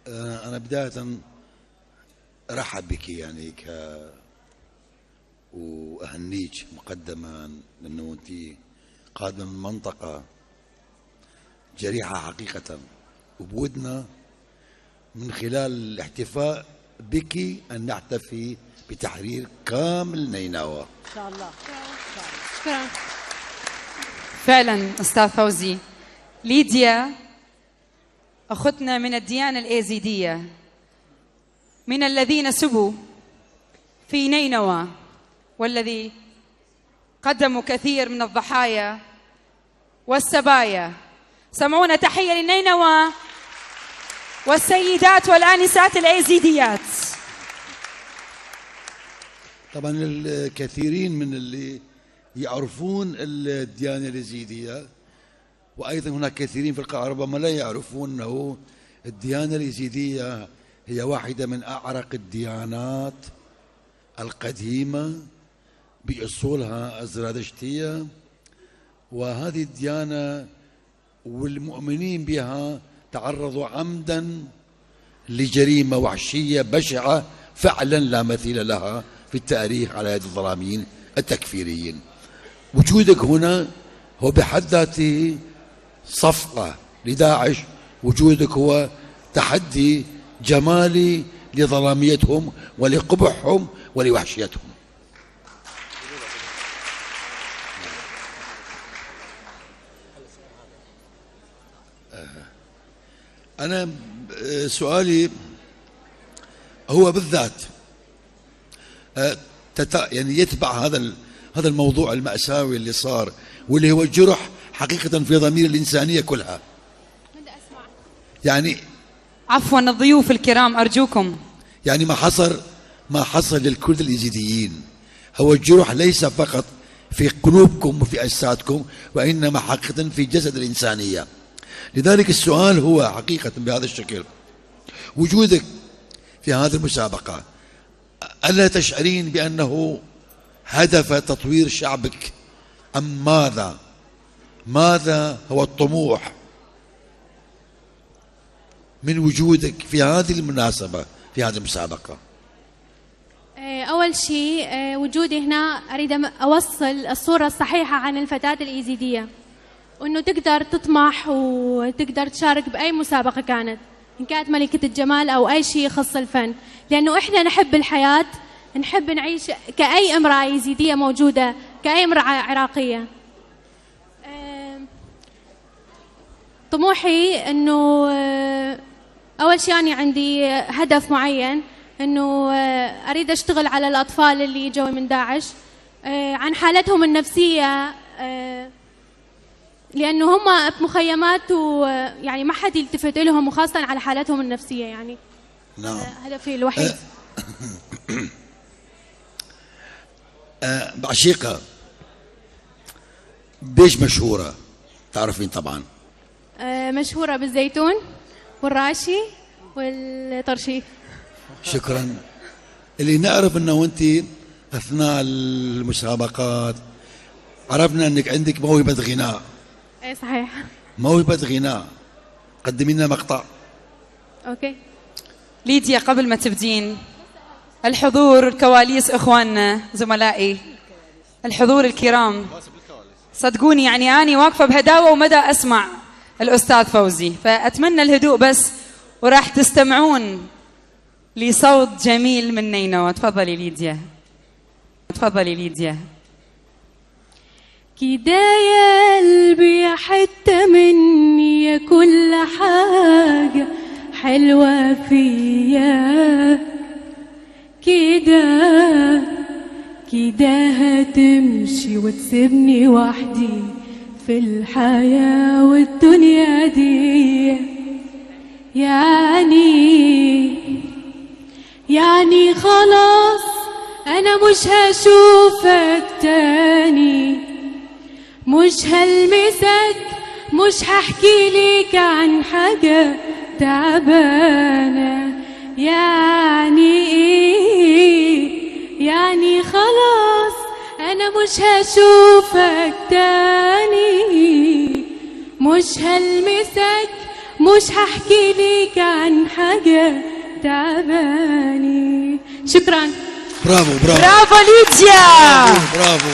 أنا بداية أرحب بك يعني وأهنيك مقدما لأنه أنت قادمة من منطقة جريحة حقيقة، وبودنا من خلال الاحتفاء بك أن نحتفي بتحرير كامل نينوى إن شاء الله. شكرا. فعلا أستاذ فوزي، ليديا أختنا من الديانة الإيزيدية، من الذين سبوا في نينوى والذي قدموا كثير من الضحايا والسبايا. سمعونا تحية لنينوى والسيدات والآنسات الإيزيديات. طبعا الكثيرين من اللي يعرفون الديانة اليزيدية، وأيضا هناك كثيرين في القاعة ربما لا يعرفون أنه الديانة اليزيدية هي واحدة من أعرق الديانات القديمة بأصولها الزرادشتية، وهذه الديانة والمؤمنين بها تعرضوا عمدا لجريمة وحشية بشعة فعلا لا مثيل لها في التاريخ على يد الظلاميين التكفيريين. وجودك هنا هو بحد ذاته صفقة لداعش، وجودك هو تحدي جمالي لظلاميتهم ولقبحهم ولوحشيتهم. أنا سؤالي هو بالذات يعني يتبع هذا الموضوع المأساوي اللي صار، واللي هو الجرح حقيقة في ضمير الإنسانية كلها. يعني عفوا الضيوف الكرام أرجوكم، يعني ما حصل للكرد اليزيديين هو الجرح ليس فقط في قلوبكم وفي أجسادكم، وإنما حقيقة في جسد الإنسانية. لذلك السؤال هو حقيقة بهذا الشكل: وجودك في هذه المسابقة ألا تشعرين بأنه هدف تطوير شعبك، أم ماذا هو الطموح من وجودك في هذه المناسبة في هذه المسابقة؟ أول شيء وجودي هنا أريد أوصل الصورة الصحيحة عن الفتاة الإيزيدية، وأنه تقدر تطمح وتقدر تشارك بأي مسابقة كانت، إن كانت ملكة الجمال أو أي شيء يخص الفن، لأنه إحنا نحب الحياة، نحب نعيش كأي امرأة يزيدية موجودة، كأي امرأة عراقية. طموحي أنه أول شيء أنا عندي هدف معين، أنه أريد أشتغل على الأطفال اللي جو من داعش عن حالتهم النفسية، لأنه هم بمخيمات ويعني ما حد يلتفت لهم، وخاصة على حالتهم النفسية. يعني نعم هدفي الوحيد. بعشيقة بيش مشهورة؟ تعرفين طبعا. مشهورة بالزيتون والراشي والطرشيف. شكرا. اللي نعرف انه انت اثناء المسابقات عرفنا انك عندك موهبة غناء. اي صحيح. موهبة غناء، قدمي لنا مقطع. اوكي. ليديا قبل ما تبدين، الحضور كواليس اخواننا زملائي الحضور الكرام، صدقوني يعني اني واقفة بهداوة ومدى اسمع الأستاذ فوزي، فأتمنى الهدوء بس، وراح تستمعون لصوت جميل من نينوى. تفضلي ليديا، تفضلي ليديا. كده يا قلبي حتة مني، يا كل حاجة حلوة فيا، كده هتمشي وتسيبني وحدي في الحياة والدنيا دي. يعني خلاص أنا مش هشوفك تاني، مش هلمسك، مش هحكي ليك عن حاجة تعبانة. يعني إيه؟ يعني خلاص أنا مش هشوفك تاني، مش هلمسك، مش هحكي ليك عن حاجة تعباني. شكرا. برافو برافو برافو ليديا. برافو.